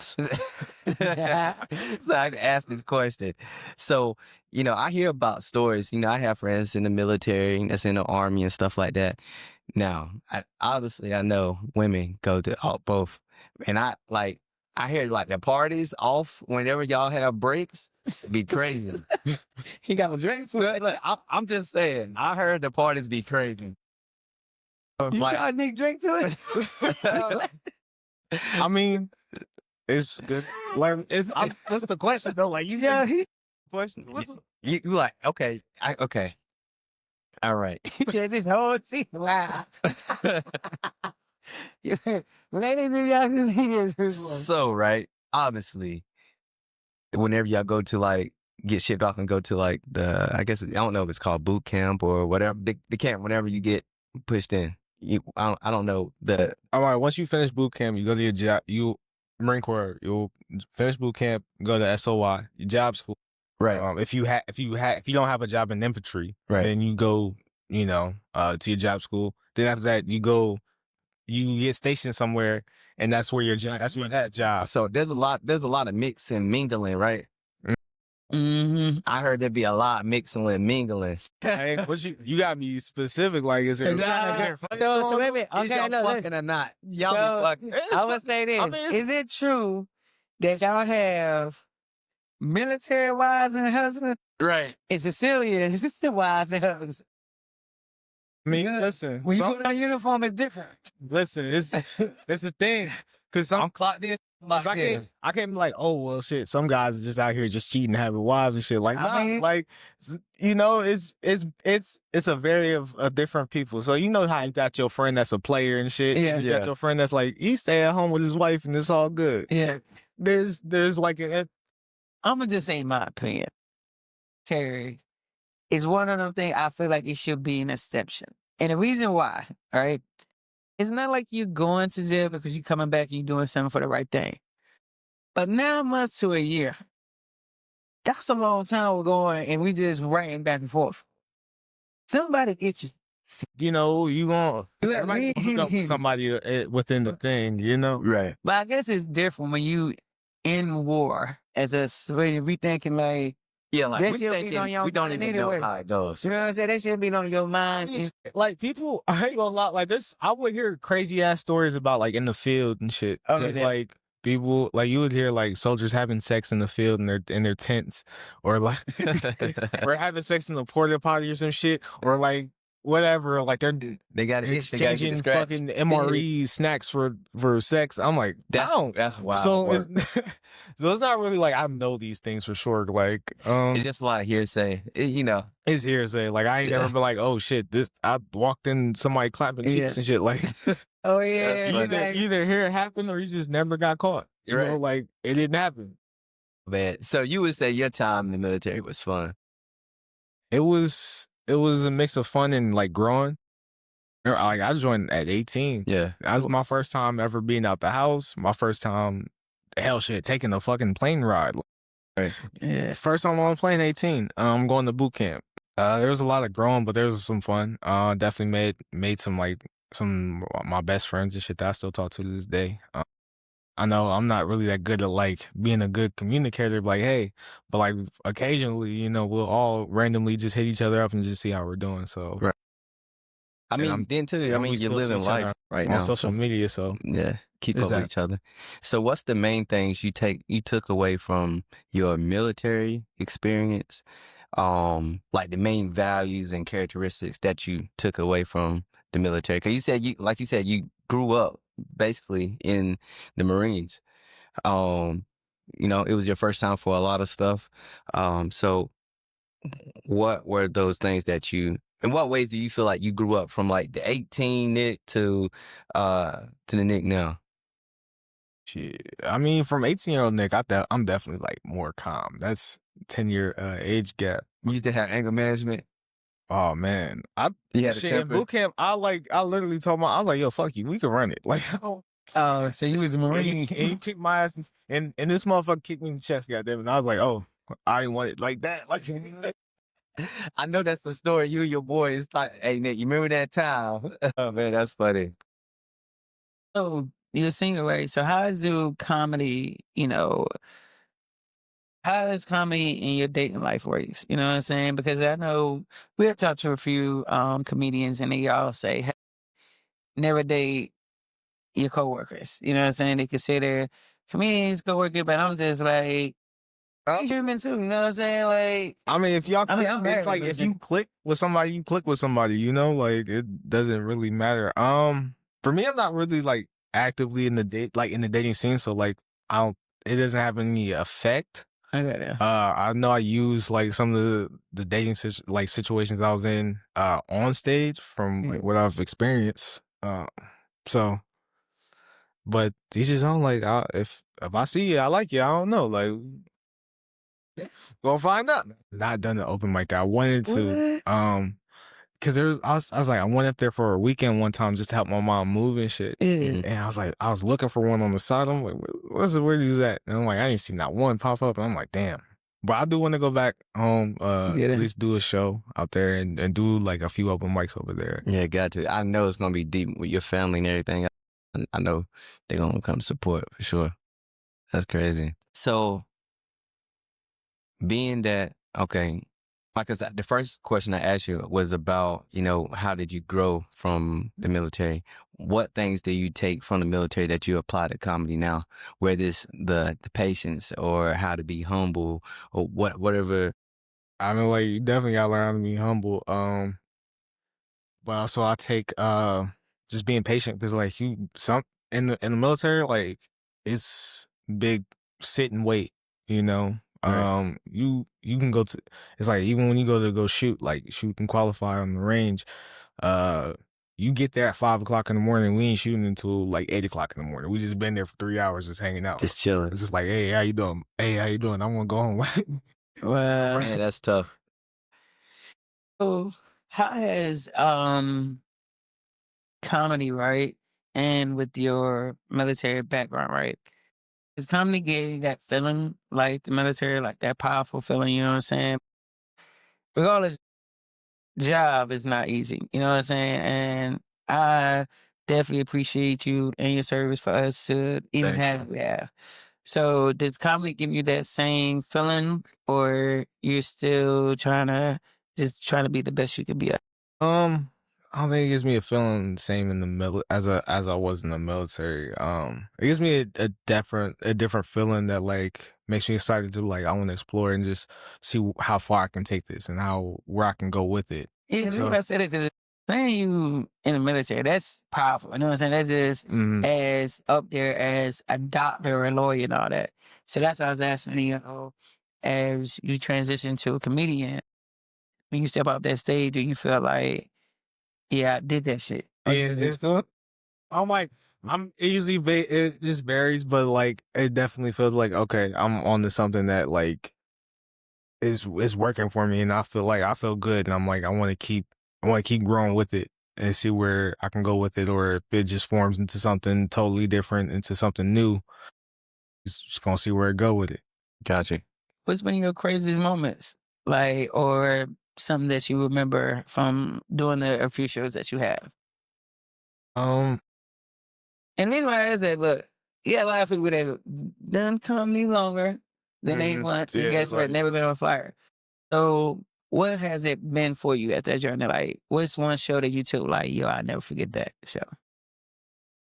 So, you know, I hear about stories. You know, I have friends in the military, that's in the army and stuff like that. Now, I know women go to both. And I hear like the parties off whenever y'all have breaks. Be crazy. He got a drink. Look, I'm just saying, I heard the parties be crazy. You saw Nick drink to it? I mean, it's good. Like, that's the question though. Like, you just question. You like, okay, okay. All right. Yeah, this whole team. Wow. Ladies and gentlemen, So, right, obviously, whenever y'all go to like get shipped off and go to like I guess I don't know if it's called boot camp or whatever the camp. Whenever you get pushed in, I don't know the All right, once you finish boot camp, you go to your job. Marine Corps, you'll finish boot camp, go to SOI, your job school. right, If you don't have a job in infantry, right. then you go, to your job school. Then after that, you get stationed somewhere, and that's where that's where that job. So there's a lot of mix and mingling, right? Mm-hmm. I heard there'd be a lot of mixing and mingling. Hey, what you got me specific? Like, is there? So wait a minute. Is Okay, y'all no, fucking or not? Y'all So- be fucking. I would say this. Is it true that y'all have military wives and husbands? Right. In Sicilian, wives and husbands. I mean, Yeah. listen, When you put on a uniform, it's different. listen, it's the thing, because I'm clocked in. I can't be like, oh well, shit. Some guys are just out here just cheating, having wives and shit. Like, I mean- it's a very of different people. So you know how you got your friend that's a player and shit. Yeah. You got your friend that's like he stay at home with his wife and it's all good. Yeah. There's like I'm gonna just say my opinion. Terry is one of them things I feel like it should be an exception. And the reason why, all right, it's not like you going to jail because you're coming back and you're doing something for the right thing. But 9 months to a year, that's a long time we're going and we just writing back and forth. Somebody get you. you gonna Everybody hook up with somebody within the thing. Right. But I guess it's different when you in war as a civilian. We thinking like, Yeah, like That we shit be thinking on your we don't mind even know anyway. how it goes. you know what I'm saying? That should be on your mind. Like people, I ain't gonna lie. Like this, I would hear crazy ass stories about like in the field and shit. Oh, 'Cause, yeah. like people, like you would hear like soldiers having sex in the field in their tents, or like or having sex in the porta potty or some shit, or like whatever. Like they're They got to hit. They got to get exchanging the scratch. fucking MRE snacks for sex. I'm like, That's wild. So work. so it's not really like I know these things for sure. Like It's just a lot of hearsay. it's hearsay. Like I ain't Yeah. never been like, oh shit, I walked in somebody clapping cheeks Yeah. and shit. Like Oh yeah. That's funny. either hear it happen or you just never got caught. You know, Right. like it didn't happen. Man, so you would say your time in the military was fun. It was a mix of fun and like growing. Like I joined at 18. Yeah. That was my first time ever being out the house. My first time, hell shit, taking a fucking plane ride. Yeah. First time on a plane, 18. I'm going to boot camp. There was a lot of growing, but there was some fun. Definitely made some of my best friends and shit that I still talk to this day. I know I'm not really that good at like being a good communicator, like hey, but like occasionally, we'll all randomly just hit each other up and just see how we're doing. So Right. I And mean, I'm- then too. I and mean, we you're still see living each other life right on now. social media, so Yeah, keep Is up with that- each other. So, what's the main things you took away from your military experience? Like the main values and characteristics that you took away from the military? Because you said, you grew up basically in the Marines. It was your first time for a lot of stuff. So, what were those things that in what ways do you feel like you grew up from like the 18 Nick to the Nick now? shit. I mean, from 18-year-old Nick, I'm definitely like more calm. That's 10-year age gap. You used to have anger management. Oh man, You had a shit in temper. boot camp. I literally told I was like, yo, fuck you, we can run it. Like, Oh, so you was a and Marine. he kicked my ass, and this motherfucker kicked me in the chest, goddamn it. And I was like, oh, I didn't want it like that. Like, I know that's the story. You and your boys thought, hey Nick, you remember that time? Oh man, that's funny. So you're single, right? So how do comedy, how does comedy in your dating life works? You know what I'm saying? Because I know we have talked to a few comedians and they all say, hey, never date your coworkers. You know what I'm saying? They consider comedians coworkers, but I'm just like, I'm human too. You know what I'm saying? Like, I mean, if y'all, I mean, click, I'm married, it's like but if you click with somebody, you click with somebody. Like it doesn't really matter. For me, I'm not really like actively in the dating scene, so like it doesn't have any effect I got it. I know I used like some of the dating situations I was in on stage from like what I've experienced. So, but these just don't like if I see you, I like you. I don't know, like we'll find out. Not done the open mic. I wanted to, because I was like I went up there for a weekend one time just to help my mom move and shit. Yeah. And I was like, I was looking for one on the side. I'm like, where is that? And I'm like, I didn't see not one pop up. And I'm like, damn. But I do want to go back home, at least do a show out there and do like a few open mics over there. Yeah, got to. I know it's gonna be deep with your family and everything. I know they're gonna come support for sure. That's crazy. So, being that, okay, like I said, the first question I asked you was about, how did you grow from the military? What things do you take from the military that you apply to comedy now? Whether it's the patience or how to be humble or whatever. I mean, like you definitely gotta learn how to be humble. But also I take just being patient because like in the military, like it's big sit and wait, Right. You can go to, it's like even when you go shoot and qualify on the range, you get there at 5 o'clock in the morning. We ain't shooting until like 8 o'clock in the morning. We just been there for 3 hours just hanging out. Just chilling. It's just like, hey, how you doing? Hey, how you doing? I want to go home. Well, Man, that's tough. so how has comedy, right, and with your military background, right? Is comedy gave you that feeling like the military, like that powerful feeling, you know what I'm saying? Regardless, job is not easy, you know what I'm saying? And I definitely appreciate you and your service for us to even have. So does comedy give you that same feeling, or you're still trying to be the best you can be? I don't think it gives me a feeling the same in the as I was in the military. It gives me a different feeling that like makes me excited to like I want to explore and just see how far I can take this and where I can go with it. Yeah, so, I said it because saying you in the military, that's powerful. You know what I'm saying? That's just as up there as a doctor or a lawyer and all that. So that's what I was asking, as you transition to a comedian, when you step off that stage, do you feel like, yeah, I did that shit? I'm like, it just varies, but like, it definitely feels like, okay, I'm on to something that like is working for me. And I feel good. And I'm like, I want to keep growing with it and see where I can go with it. Or if it just forms into something totally different, into something new, just gonna see where it go with it. Gotcha. What's been your craziest moments? Like, or something that you remember from doing a few shows that you have? And the reason why I ask that, look, you got a lot of people that have done comedy longer than they once, and guess what? Never been on fire. So what has it been for you at that journey? Like, what's one show that you took like, yo, I'll never forget that show?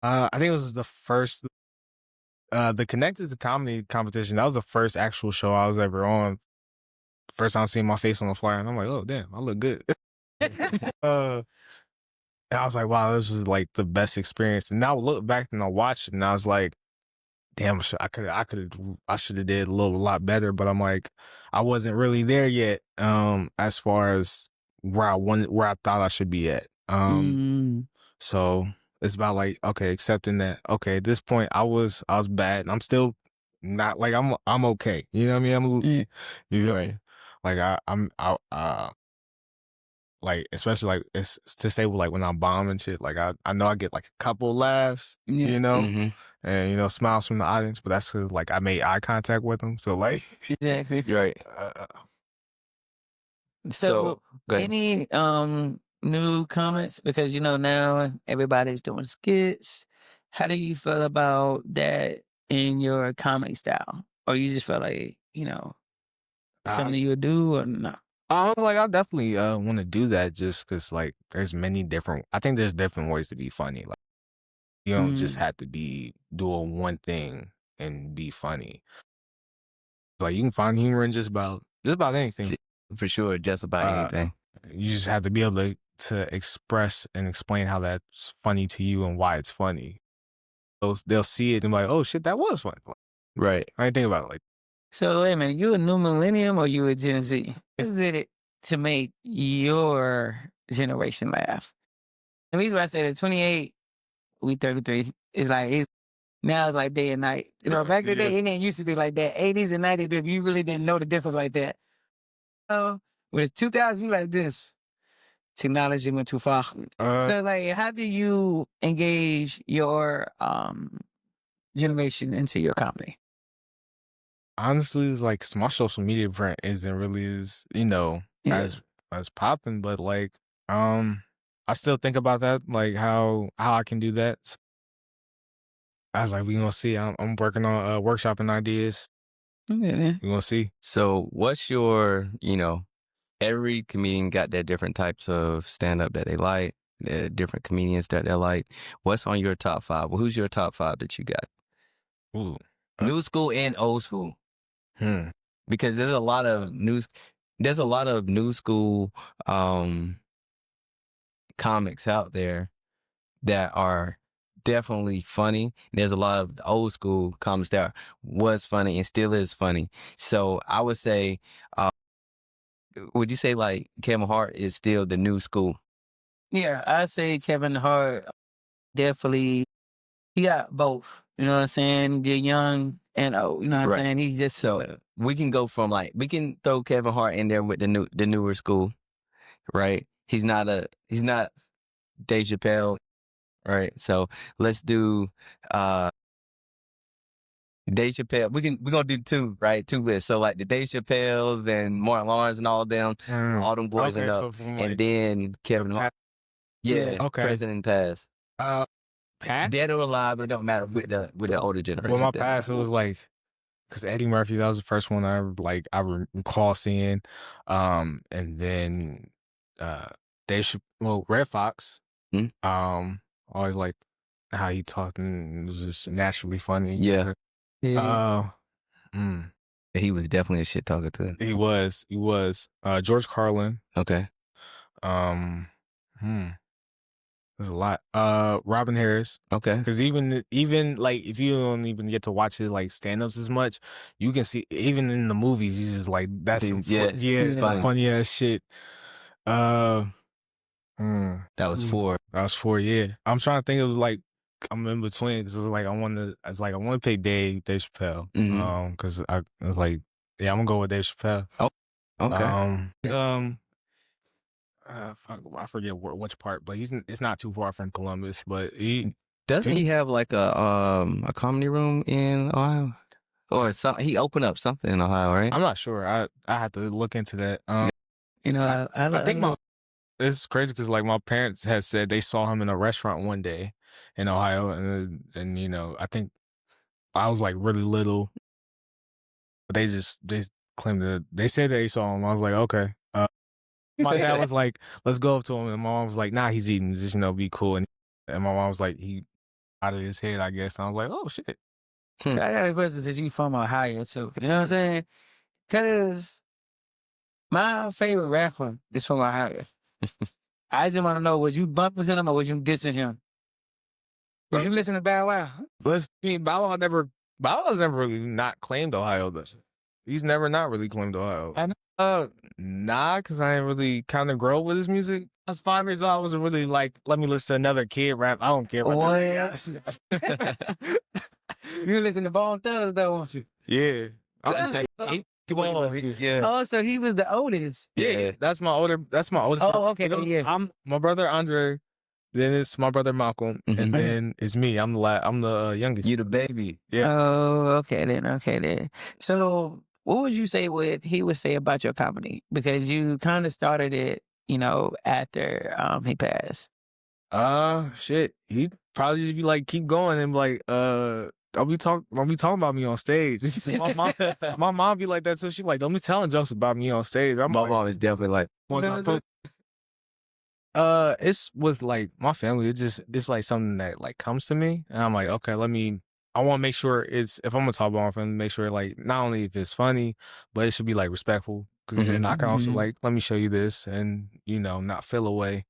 I think it was the first, the Connected to Comedy competition. That was the first actual show I was ever on. First time seeing my face on the flyer, and I'm like, oh damn, I look good. And I was like, wow, this was like the best experience. And now I look back and I watched it, and I was like, damn, I should have did a lot better. But I'm like, I wasn't really there yet. As far as where I thought I should be at. So it's about like, okay, accepting that. Okay, at this point, I was bad, and I'm still not like I'm okay. You know what I mean? You know, right. Like like especially like it's to say like when I bomb and shit. Like I know I get like a couple laughs, and smiles from the audience, but that's 'cause like I made eye contact with them. So like exactly right. So any new comments, because now everybody's doing skits. How do you feel about that in your comedy style, or you just feel like something you would do or no? I was like, I definitely want to do that just because like there's different ways to be funny. Like you don't just have to be doing one thing and be funny. Like you can find humor in just about anything. For sure, just about anything. You just have to be able to express and explain how that's funny to you and why it's funny. They'll see it and be like, oh shit, that was funny. Right. I didn't think about it like. So wait a minute, you a new millennium or you a Gen Z? Is it to make your generation laugh? The reason why I said at 28, we 33, it's like now it's like day and night. You know, back in the day, it didn't used to be like that. 80s and 90s, you really didn't know the difference like that. When it's 2000, you like this. Technology went too far. So like, how do you engage your generation into your comedy? Honestly, it's like 'cause my social media brand isn't really as Yeah. as popping, but like I still think about that, like how I can do that. So I was like, we gonna see. I'm working on workshopping ideas. Yeah. We gonna see. So what's your, every comedian got their different types of stand-up that they like, the different comedians that they like. What's on your top 5? Well, who's your top 5 that you got? Ooh. New school and old school. Hmm. Because there's a lot of new school comics out there that are definitely funny. There's a lot of old school comics that was funny and still is funny. So I would say, would you say like Kevin Hart is still the new school? Yeah, I say Kevin Hart definitely. He got both. You know what I'm saying? The young and old. You know what I'm Right. saying? He's just So we can go from we can throw Kevin Hart in there with the newer school, right? He's not Dave Chappelle, right? So let's do Dave Chappelle. We're gonna do 2, right? 2 lists. So like the Dave Chappelles and Martin Lawrence and all them, all them boys Okay, and so up, from and then Kevin Hart. Yeah, Okay. President Past. Pat? Dead or alive, it don't matter with the older generation. Well, my past, it was like, because Eddie Murphy, that was the first one I recall seeing. And then Red Fox. Hmm? Always like how he talked and it was just naturally funny. Yeah. He was definitely a shit talker too. He was. George Carlin. Okay. There's a lot. Robin Harris. Okay. Because even like if you don't even get to watch his like stand-ups as much, you can see even in the movies he's just like that's some funny ass shit. That was 4. That was 4. Yeah, I'm trying to think of like I'm in between. Cause I want to pick Dave Chappelle. Because I was like, yeah, I'm gonna go with Dave Chappelle. Oh, okay. I forget which part, but it's not too far from Columbus. But doesn't he have like a comedy room in Ohio, or he opened up something in Ohio, right? I'm not sure. I have to look into that. I think it's crazy because like my parents had said they saw him in a restaurant one day in Ohio, and I think I was like really little, but they claimed that they said they saw him. I was like, okay. My dad was like, let's go up to him. And my mom was like, nah, he's eating. Just, be cool. And my mom was like, he out of his head, I guess. And I was like, oh, shit. So I got a question since you from Ohio, too. You know what I'm saying? Because my favorite rapper is from Ohio. I just want to know, was you bumping him or was you dissing him? Was you listening to Bow Wow? Bow Wow's never really not claimed Ohio, though. He's never not really claimed Ohio. Nah, because I didn't really kind of grow up with his music. I was 5 years old. I wasn't really like, let me listen to another kid rap. I don't care about that. You listen to Bone Thugs, though, won't you? Yeah. Yeah. Oh, so he was the oldest. Yeah. That's my oldest. Oh, okay. Yeah. I'm my brother Andre. Then it's my brother Malcolm, and then it's me. I'm the youngest. You the baby. Yeah. Oh, okay then. So, what would you say he would say about your comedy? Because you kind of started it, after he passed. Shit. He'd probably just be like, keep going, and be like, don't be talking about me on stage. my mom be like that, so she like, don't be telling jokes about me on stage. My mom is definitely like, it's with like my family. It's like something that like comes to me, and I'm like, okay, I want to make sure if I'm gonna talk about my family, make sure like not only if it's funny, but it should be like respectful. Because then I can also like, let me show you this, and not feel away.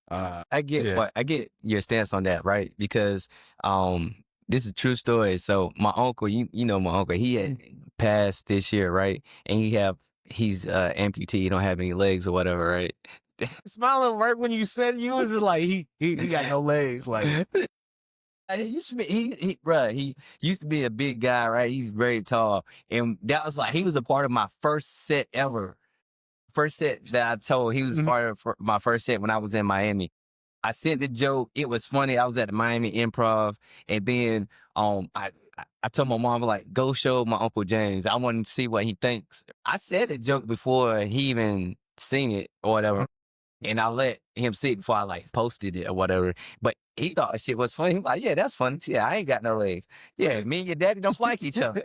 I get your stance on that, right? Because this is a true story. So my uncle, you know my uncle, he had passed this year, right? And he's amputee. He don't have any legs or whatever, right? Smiling right when you said you was just like he got no legs. Like He used to be, he used to be a big guy, right? He's very tall, and that was like he was a part of my first set ever. First set that I told, he was part of my first set when I was in Miami. I sent the joke. It was funny. I was at the Miami Improv, and then I told my mom, like, go show my Uncle James. I want to see what he thinks. I said the joke before he even seen it or whatever, and I let him see it before I like posted it or whatever. But he thought shit was funny. He was like, yeah, that's funny. Yeah, I ain't got no legs. Yeah, me and your daddy don't like each other,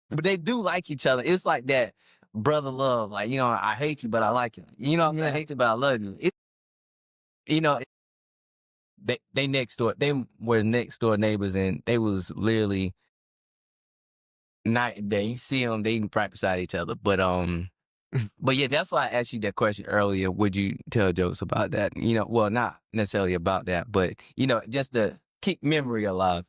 but they do like each other. It's like that brother love. Like, you know, I hate you, but I like you. You know, I hate you, but I love you. You know, they next door. They were next door neighbors, and they was literally night and day. You see them, they right beside each other. But yeah, that's why I asked you that question earlier. Would you tell jokes about that? You know, well, not necessarily about that, but you know, just to keep memory alive.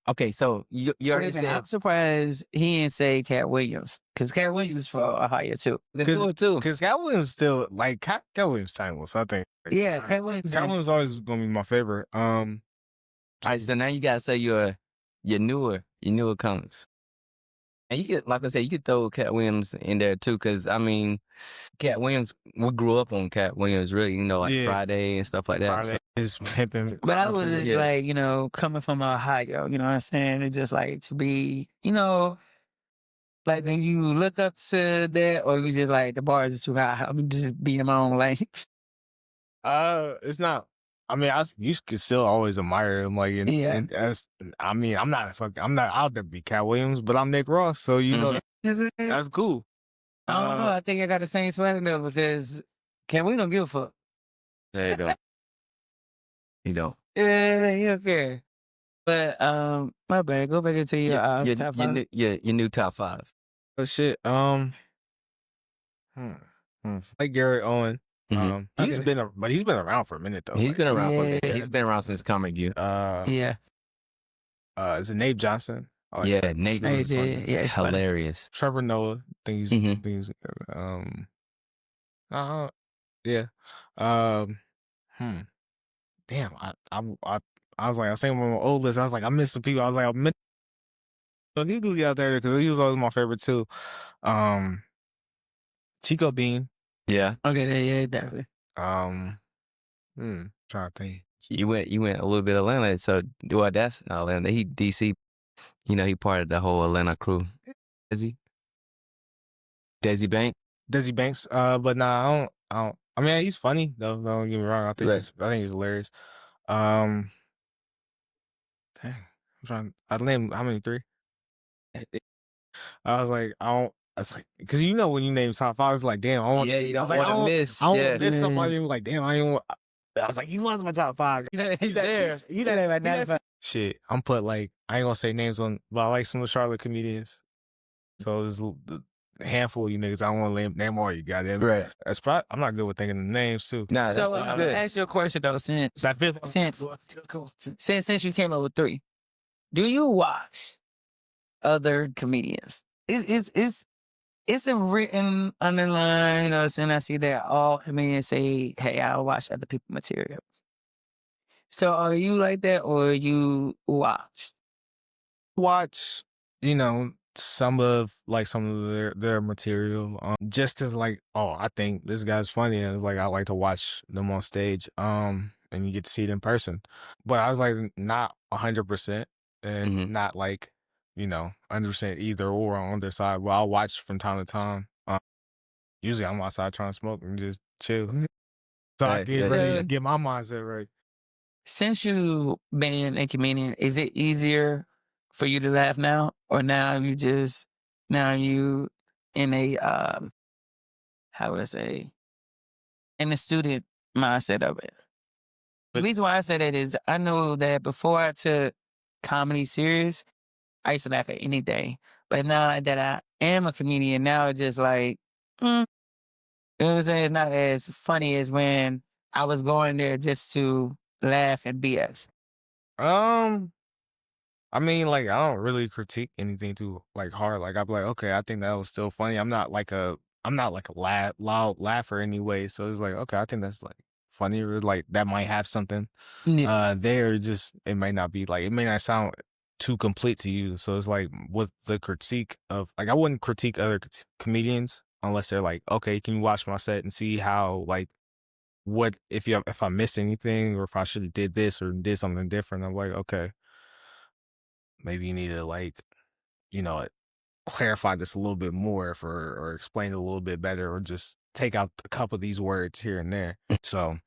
Okay, so you already said I'm surprised he didn't say Cat Williams, because Cat Williams for Ohio too. because Cat Williams still like Cat Williams timeless. I think. Yeah, Cat Williams. Cat Williams always gonna be my favorite. all right, so now you gotta say your newer comics. And you could, like I said, you could throw Cat Williams in there too, because I mean, Cat Williams, we grew up on Cat Williams, really, you know, like Friday and stuff like that. Friday is pimping. But I was just like, you know, coming from Ohio, you know what I'm saying? It's just like to be, you know, like when you look up to that, or you just like the bars is too high. I'm just be in my own lane. It's not. I mean, you could still always admire him, like, and as I mean, I'm not out there to be Cat Williams, but I'm Nick Ross, so you know that's cool. I don't know. I think I got the same swag though, because we don't give a fuck. There you go. You know. Yeah, he don't care. But my bad. Go back into your top five. Your new top five. Oh shit. Like Gary Owen. He's been around for a minute though. He's been around for a minute. He's been around since Comic View. Yeah. Is it Nate Johnson? Yeah, Nate was funny. Yeah, hilarious. Trevor Noah. Things. Yeah. Damn. I was like, I was saying on my old list. I was like, I missed some people. I was like, I missed. So he could be out there because he was always my favorite too. Chico Bean. Yeah. Okay. Yeah, definitely. Trying to think. You went a little bit Atlanta. So that's Atlanta. He DC. You know, he part of the whole Atlanta crew. Is he? Desi Banks. But nah, I don't. I mean, he's funny though. Don't get me wrong. I think he's hilarious. Dang. I named how many? 3? I was like, I don't. I was like, because you know when you name top 5, it's like, damn, I want. Yeah, you don't want to miss. I don't miss somebody. Like, damn, I was like, he was my top 5. He's there. Shit, I'm put like I ain't gonna say names on, but I like some of the Charlotte comedians. So there's a handful of you niggas. I don't want to name all you goddamn. Right. That's probably. I'm not good with thinking of names too. Nah, so I'm gonna ask you a question though. Since you came up with 3, do you watch other comedians? It's a written underline, you know what I'm saying? I see that all comedians say, hey, I'll watch other people's material. So are you like that, or you watch? Watch, you know, some of their material. Just cause like, I think this guy's funny, and it's like I like to watch them on stage. And you get to see it in person. But I was like not 100% and not like, you know, 100% either or on their side. Well, I'll watch from time to time. Usually I'm outside trying to smoke and just chill. So I get ready to get my mindset right. Since you been a comedian, is it easier for you to laugh now? Or now you in a, how would I say, in the student mindset of it? The reason why I say that is I know that before I took comedy serious, I used to laugh at anything. But now that I am a comedian, now it's just like, you know what I'm saying? It's not as funny as when I was going there just to laugh and BS. I mean, like, I don't really critique anything too like hard. Like, I'd be like, okay, I think that was still funny. I'm not like a loud laugher anyway. So it's like, okay, I think that's like funny, or like that might have something Yeah. there. Just it may not be like, it may not sound too complete to you. So it's like with the critique of, like, I wouldn't critique other comedians unless they're like, okay, can you watch my set and see how, like, what if I missed anything, or if I should have did this or did something different. I'm like, okay, maybe you need to, like, you know, clarify this a little bit more or explain it a little bit better, or just take out a couple of these words here and there. So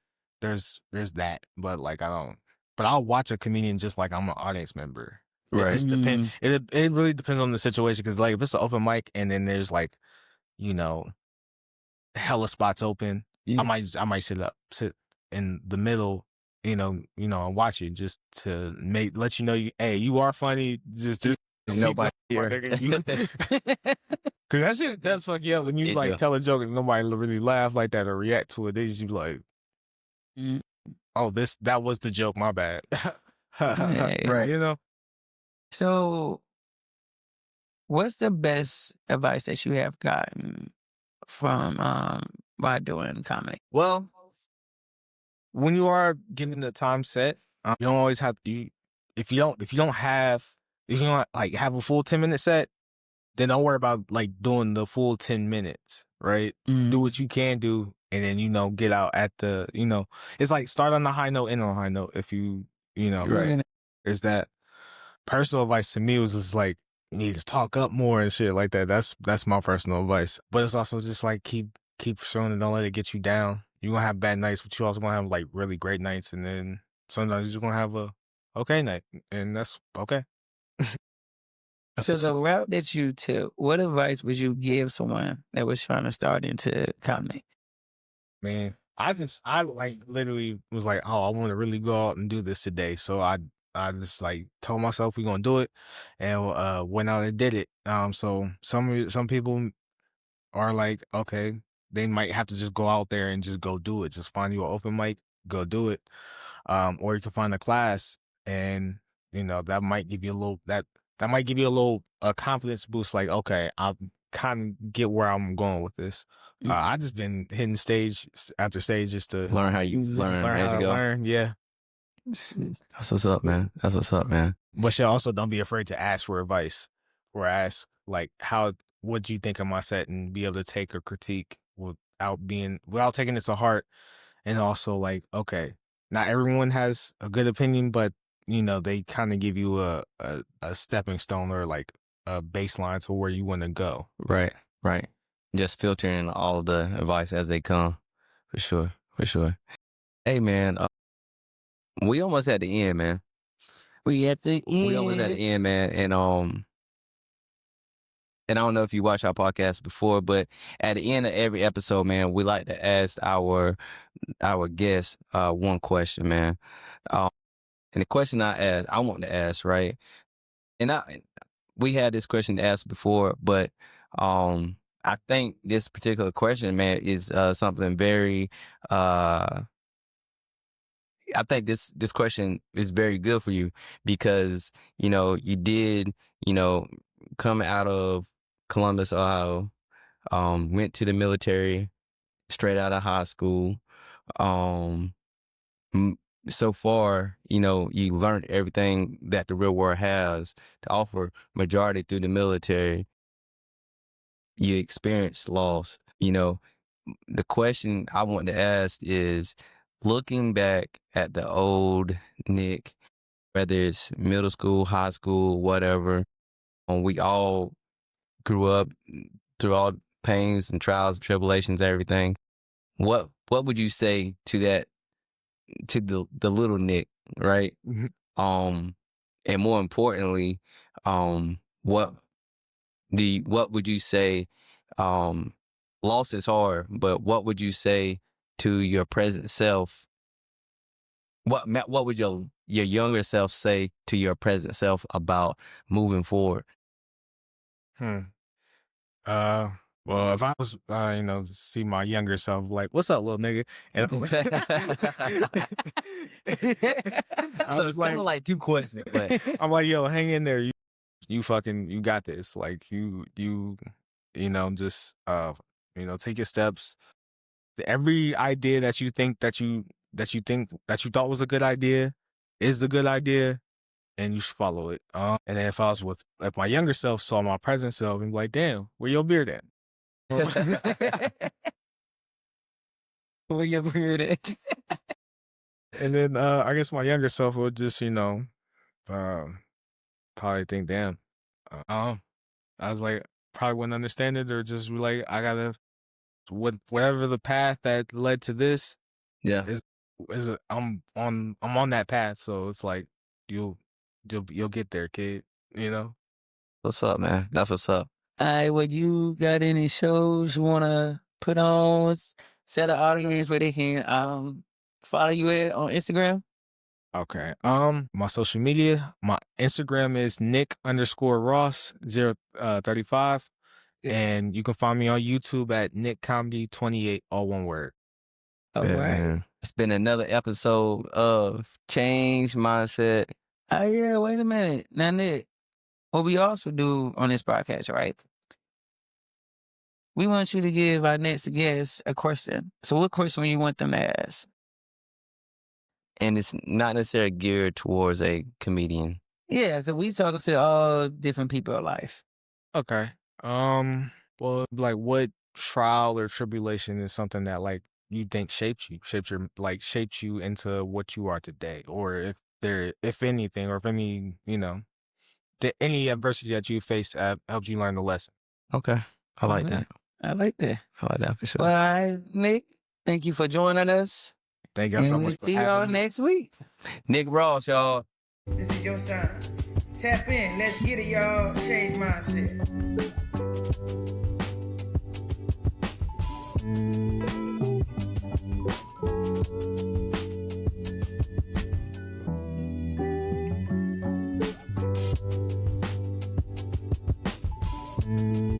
there's that. But like, but I'll watch a comedian just like I'm an audience member. It Right. just depends. It really depends on the situation. Cause like if it's an open mic and then there's like, you know, hella spots open, Yeah. I might sit in the middle, and watch it just to let you know, hey, you are funny. Just Nobody here. Cause that shit does fuck you up when you like Yeah. tell a joke and nobody really laugh like that or react to it. They just be like, Mm. "Oh, that was the joke. My bad." Yeah. Right. You know. So, what's the best advice that you have gotten from by doing comedy? Well, when you are given the time set, you don't always have to. If you don't have like have a full 10-minute set, then don't worry about like doing the full 10 minutes, right? Mm. Do what you can do, and then get out at the it's like start on a high note, end on a high note. If Right. there's that. Personal advice to me was just like, you need to talk up more and shit like that. That's my personal advice. But it's also just like keep showing it, don't let it get you down. You're gonna have bad nights, but you also gonna have like really great nights, and then sometimes you're just gonna have a okay night, and that's okay. That's So what's the up. route that you took, what advice would you give someone that was trying to start into comedy? Man, I like literally was like, oh, I want to really go out and do this today. So I just like told myself we're gonna do it, and went out and did it. So some people are like, okay, they might have to just go out there and just go do it. Just find you an open mic, go do it. Or you can find a class, and that might give you a little confidence boost. Like, okay, I kind of get where I'm going with this. I just been hitting stage after stage just to Learn how you learn learn as how you to go. learn. Yeah. That's what's up, man. That's what's up, man. But you also don't be afraid to ask for advice, or ask like, what do you think of my set, and be able to take a critique without taking it to heart. And also like, okay, not everyone has a good opinion, but they kind of give you a stepping stone, or like a baseline to where you want to go. Right. Just filtering all the advice as they come. For sure. Hey, man, we almost at the end, man. We at the end. We almost at the end, man. And I don't know if you watch our podcast before, but at the end of every episode, man, we like to ask our guests one question, man. And the question I want to ask, right? And we had this question asked before, but I think this particular question, man, is something very. I think this question is very good for you because you did come out of Columbus, Ohio, went to the military straight out of high school. So far, you learned everything that the real world has to offer. Majority through the military. You experienced loss. The question I want to ask is, looking back at the old Nick, whether it's middle school, high school, whatever, we all grew up through all pains and trials, tribulations, everything. What would you say to the little Nick, right? And more importantly, what would you say? Loss is hard, but what would you say to your present self? What would your younger self say to your present self about moving forward? Well, if I was, see my younger self, like, what's up, little nigga? And So it's kind of like two questions, but I'm like, yo, hang in there. You got this. Like you know, just you know, take your steps. Every idea that you thought was a good idea is the good idea, and you should follow it. And then if my younger self saw my present self and be like, damn, where your beard at? Where your beard at? And then I guess my younger self would just, you know, probably think, damn, I was like, probably wouldn't understand it, or just be like, I gotta, whatever the path that led to this yeah. I'm on that path, so it's like you'll get there, kid. You know. What's up, man? That's what's up. All right, well, you got any shows you want to put on? Tell the audience where they can follow you at on Instagram. Okay. My social media, my Instagram is Nick_Ross035, and you can find me on YouTube at Nick Comedy 28, all one word. All right. Man. It's been another episode of Change Mindset. Oh yeah, wait a minute. Now, Nick, what we also do on this podcast, right? We want you to give our next guest a question. So what question do you want them to ask? And it's not necessarily geared towards a comedian. Yeah, because we talking to all different people of life. Okay. Well, like, what trial or tribulation is something that, like, you think shaped you into what you are today, or if anything, or if any, you know, any adversity that you faced helped you learn the lesson. Okay. I like that. I like that. I like that for sure. Well, all right, Nick, thank you for joining us. Thank y'all so And much we'll for see y'all having me. next week. Nick Ross, y'all. This is your sign. Tap in. Let's get it, y'all. Change mindset.